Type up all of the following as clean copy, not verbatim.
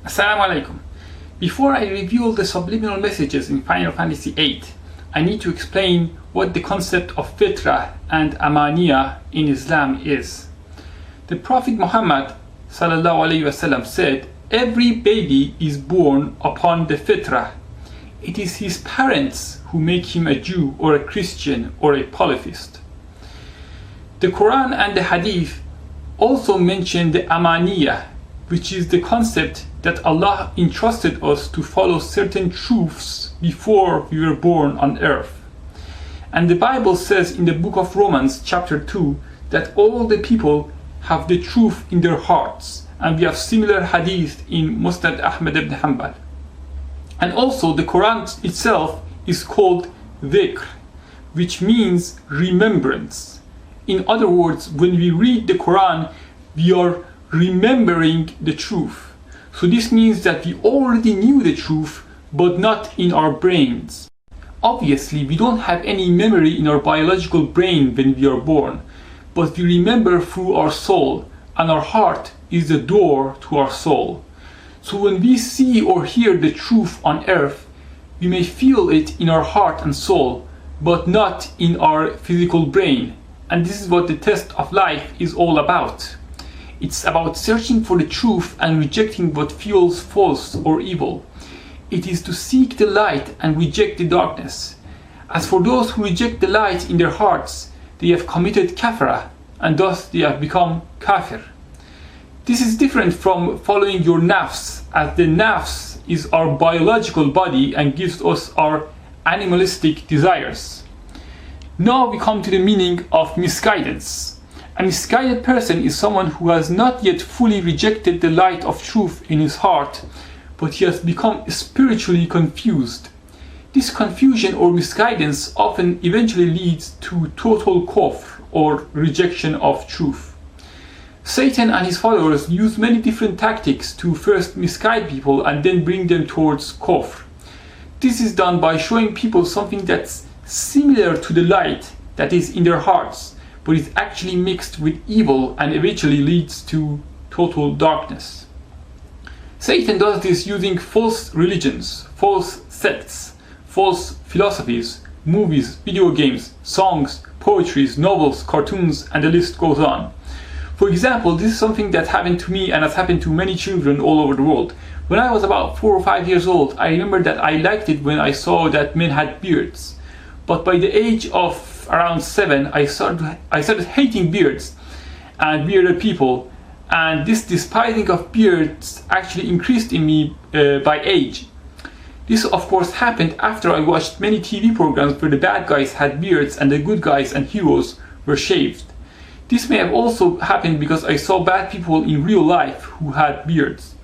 Assalamu alaikum. Before I reveal the subliminal messages in Final Fantasy VIII, I need to explain what the concept of fitrah and amaniya in Islam is. The Prophet Muhammad ﷺ said, "Every baby is born upon the fitrah. It is his parents who make him a Jew or a Christian or a polytheist." The Quran and the Hadith also mention the amaniya, which is the concept that Allah entrusted us to follow certain truths before we were born on earth. And the Bible says in the book of Romans chapter 2 that all the people have the truth in their hearts, and we have similar hadith in Musnad Ahmad ibn Hanbal. And also the Quran itself is called dhikr, which means remembrance. In other words, when we read the Quran, we are remembering the truth. So this means that we already knew the truth, but not in our brains. Obviously, we don't have any memory in our biological brain when we are born, but we remember through our soul, and our heart is the door to our soul. So when we see or hear the truth on earth, we may feel it in our heart and soul, but not in our physical brain. And this is what the test of life is all about. It's about searching for the truth and rejecting what feels false or evil. It is to seek the light and reject the darkness. As for those who reject the light in their hearts, they have committed kafara, and thus they have become kafir. This is different from following your nafs, as the nafs is our biological body and gives us our animalistic desires. Now we come to the meaning of misguidance. A misguided person is someone who has not yet fully rejected the light of truth in his heart, but he has become spiritually confused. This confusion or misguidance often eventually leads to total kufr or rejection of truth. Satan and his followers use many different tactics to first misguide people and then bring them towards kufr. This is done by showing people something that's similar to the light that is in their hearts, but is actually mixed with evil and eventually leads to total darkness. Satan does this using false religions, false sects, false philosophies, movies, video games, songs, poetries, novels, cartoons, and the list goes on. For example, this is something that happened to me and has happened to many children all over the world. When I was about 4 or 5 years old, I remember that I liked it when I saw that men had beards. But by the age of around 7, I started hating beards and bearded people, and this despising of beards actually increased in me by age. This of course happened after I watched many TV programs where the bad guys had beards and the good guys and heroes were shaved. This may have also happened because I saw bad people in real life who had beards.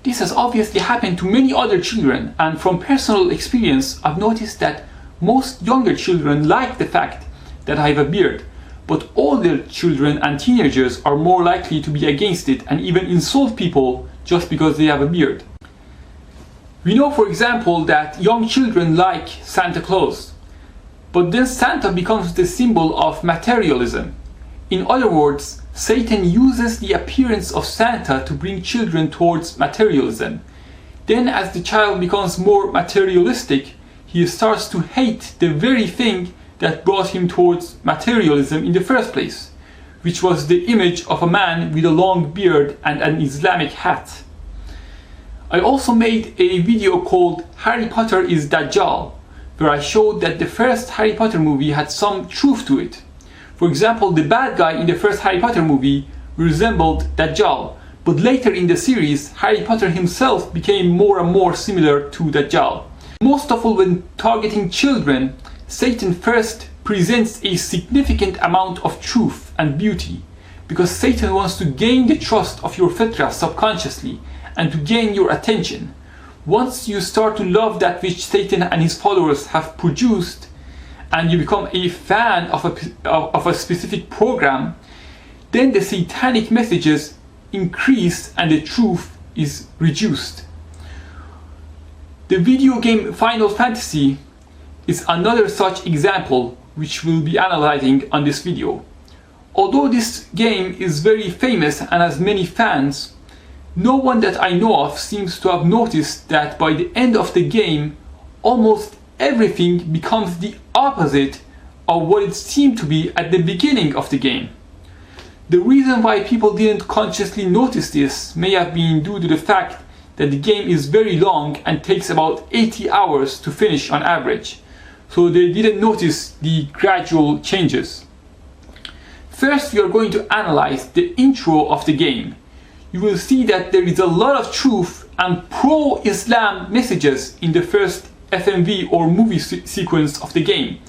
This has obviously happened to many other children, and from personal experience I've noticed that most younger children like the fact that I have a beard, but older children and teenagers are more likely to be against it and even insult people just because they have a beard. We know, for example, that young children like Santa Claus, but then Santa becomes the symbol of materialism. In other words, Satan uses the appearance of Santa to bring children towards materialism. Then as the child becomes more materialistic, he starts to hate the very thing that brought him towards materialism in the first place, which was the image of a man with a long beard and an Islamic hat. I also made a video called Harry Potter is Dajjal, where I showed that the first Harry Potter movie had some truth to it. For example, the bad guy in the first Harry Potter movie resembled Dajjal, but later in the series, Harry Potter himself became more and more similar to Dajjal. Most of all, when targeting children, Satan first presents a significant amount of truth and beauty, because Satan wants to gain the trust of your fitrah subconsciously and to gain your attention. Once you start to love that which Satan and his followers have produced, and you become a fan of a specific program, then the satanic messages increase and the truth is reduced. The video game Final Fantasy is another such example which we'll be analyzing on this video. Although this game is very famous and has many fans, No one that I know of seems to have noticed that by the end of the game, almost everything becomes the opposite of what it seemed to be at the beginning of the game. The reason why people didn't consciously notice this may have been due to the fact that the game is very long and takes about 80 hours to finish on average, so they didn't notice the gradual changes. First, we are going to analyze the intro of the game. You will see that there is a lot of truth and pro-Islam messages in the first FMV or movie sequence of the game.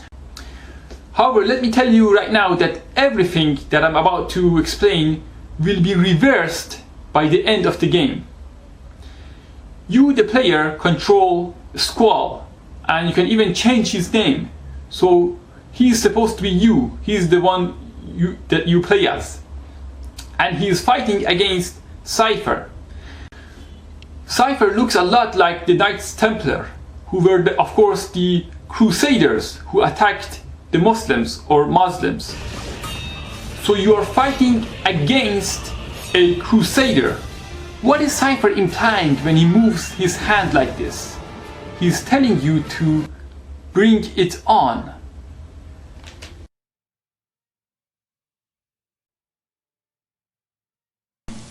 However, let me tell you right now that everything that I'm about to explain will be reversed by the end of the game. You, the player, control Squall, and you can even change his name. So he's supposed to be you. He's the one that you play as. And he is fighting against Cypher. Cypher looks a lot like the Knights Templar, who were, of course, the Crusaders who attacked the Muslims or Muslims. So you are fighting against a Crusader. What is Cypher implying when he moves his hand like this? He's telling you to bring it on.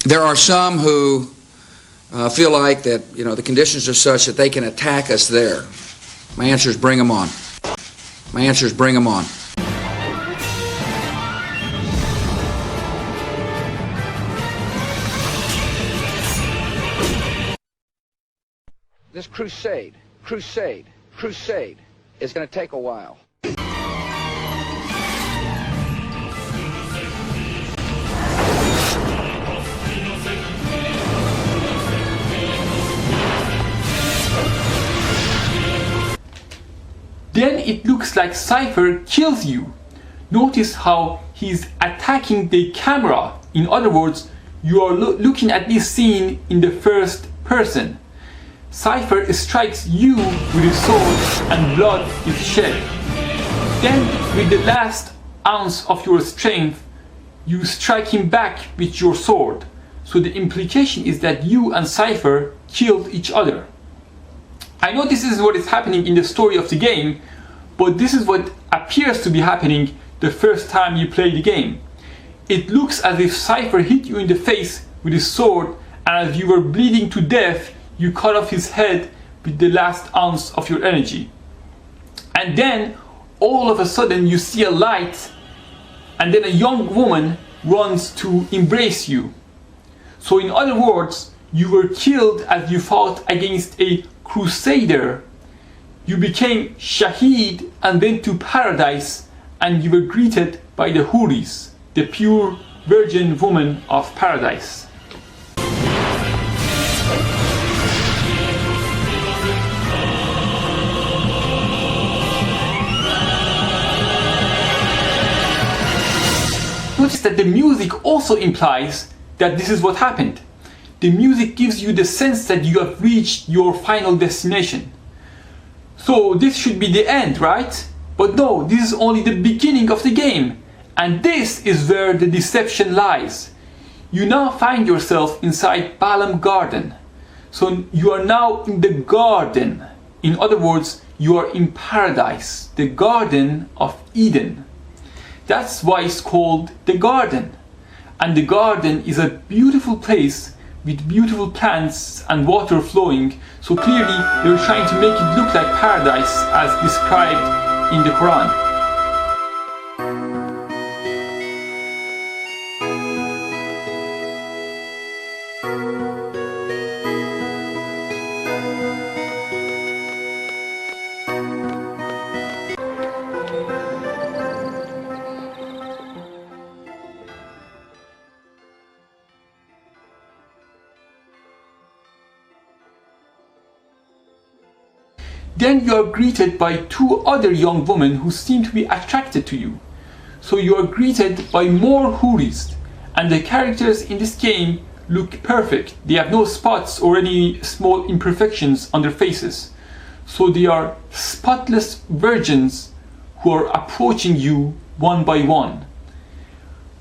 There are some who feel like that, the conditions are such that they can attack us there. My answer is bring them on. My answer is bring them on. This crusade is going to take a while. Then it looks like Cypher kills you. Notice how he's attacking the camera. In other words, you are looking at this scene in the first person. Cypher strikes you with his sword and blood is shed. Then, with the last ounce of your strength, you strike him back with your sword. So the implication is that you and Cypher killed each other. I know this is what is happening in the story of the game, but this is what appears to be happening the first time you play the game. It looks as if Cypher hit you in the face with his sword, and as you were bleeding to death, you cut off his head with the last ounce of your energy. And then, all of a sudden, you see a light, and then a young woman runs to embrace you. So in other words, you were killed as you fought against a Crusader. You became Shaheed and went to paradise, and you were greeted by the Houris, the pure virgin woman of paradise. Notice that the music also implies that this is what happened. The music gives you the sense that you have reached your final destination. So this should be the end, right? But no, this is only the beginning of the game. And this is where the deception lies. You now find yourself inside Balaam Garden. So you are now in the garden. In other words, you are in paradise, the Garden of Eden. That's why it's called the garden. And the garden is a beautiful place with beautiful plants and water flowing. So clearly they're trying to make it look like paradise as described in the Quran. Then you are greeted by two other young women who seem to be attracted to you. So you are greeted by more Houris, and the characters in this game look perfect. They have no spots or any small imperfections on their faces. So they are spotless virgins who are approaching you one by one.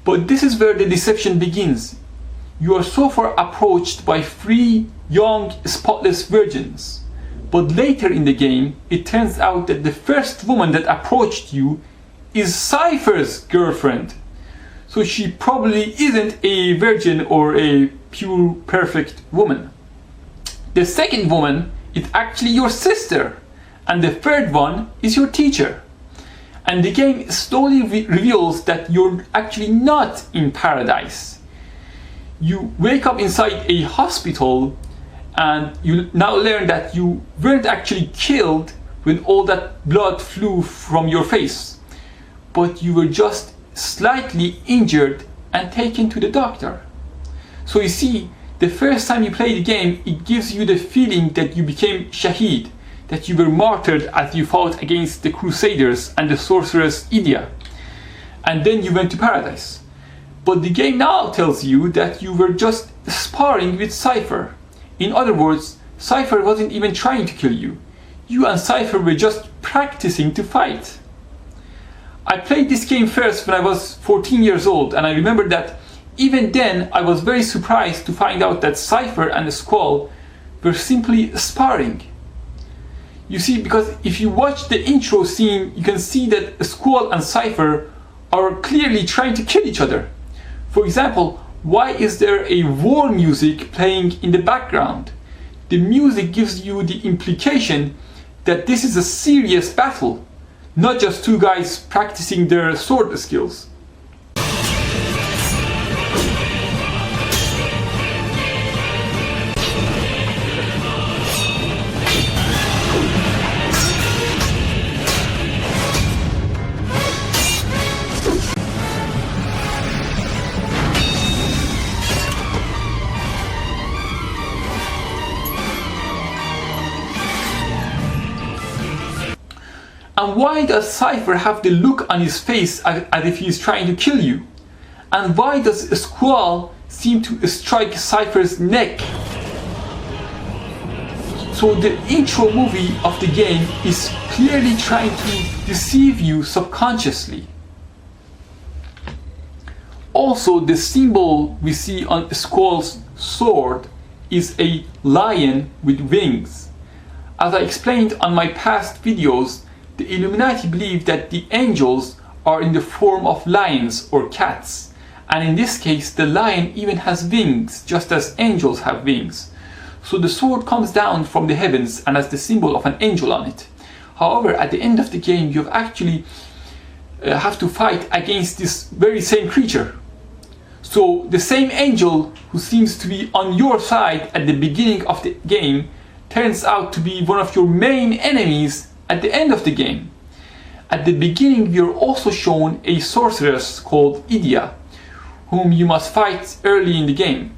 But this is where the deception begins. you are so far approached by 3 young, spotless virgins. But later in the game, it turns out that the first woman that approached you is Cypher's girlfriend. So she probably isn't a virgin or a pure, perfect woman. The second woman is actually your sister. And the third one is your teacher. And the game slowly reveals that you're actually not in paradise. You wake up inside a hospital and you now learn that you weren't actually killed when all that blood flew from your face, but you were just slightly injured and taken to the doctor. So you see, the first time you play the game, it gives you the feeling that you became Shaheed, that you were martyred as you fought against the Crusaders and the sorceress Idia, and then you went to paradise. But the game now tells you that you were just sparring with Cypher. In other words, Cypher wasn't even trying to kill you. You and Cypher were just practicing to fight. I played this game first when I was 14 years old, and I remember that even then I was very surprised to find out that Cypher and Squall were simply sparring. You see, because if you watch the intro scene, you can see that Squall and Cypher are clearly trying to kill each other. For example, why is there a war music playing in the background? The music gives you the implication that this is a serious battle, not just 2 guys practicing their sword skills. And why does Cypher have the look on his face as if he is trying to kill you? And why does Squall seem to strike Cypher's neck? So the intro movie of the game is clearly trying to deceive you subconsciously. Also, the symbol we see on Squall's sword is a lion with wings. As I explained on my past videos, the Illuminati believe that the angels are in the form of lions or cats, and in this case the lion even has wings, just as angels have wings. So the sword comes down from the heavens and has the symbol of an angel on it. However, at the end of the game you actually have to fight against this very same creature. So the same angel who seems to be on your side at the beginning of the game turns out to be one of your main enemies at the end of the game. At the beginning we are also shown a sorceress called Idia, whom you must fight early in the game.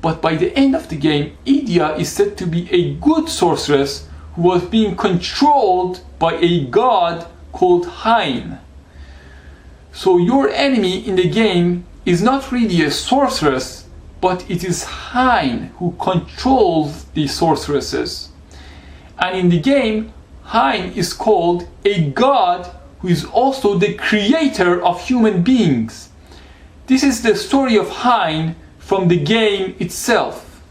But by the end of the game, Idia is said to be a good sorceress who was being controlled by a god called Hein. So your enemy in the game is not really a sorceress, but it is Hein who controls the sorceresses. And in the game, Hein is called a god who is also the creator of human beings. This is the story of Hein from the game itself.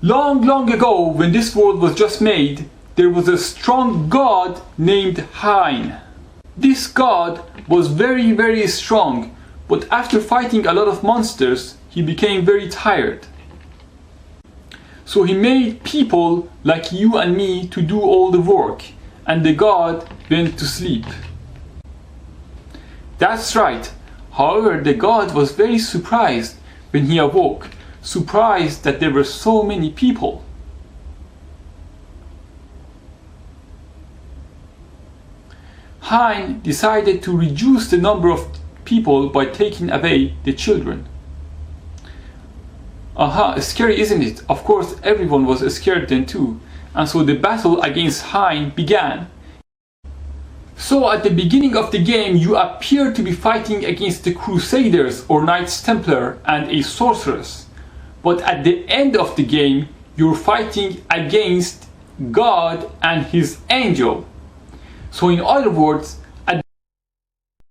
Long ago, when this world was just made, there was a strong god named Hein. This god was very strong, but after fighting a lot of monsters, he became very tired. So he made people like you and me to do all the work, and the god went to sleep. That's right. However, the god was very surprised when he awoke, surprised that there were so many people. Hein decided to reduce the number of people by taking away the children. Scary, isn't it? Of course, everyone was scared then too, and so the battle against Hein began. So at the beginning of the game, you appear to be fighting against the Crusaders or Knights Templar and a sorceress. But at the end of the game, you're fighting against God and his angel. So in other words,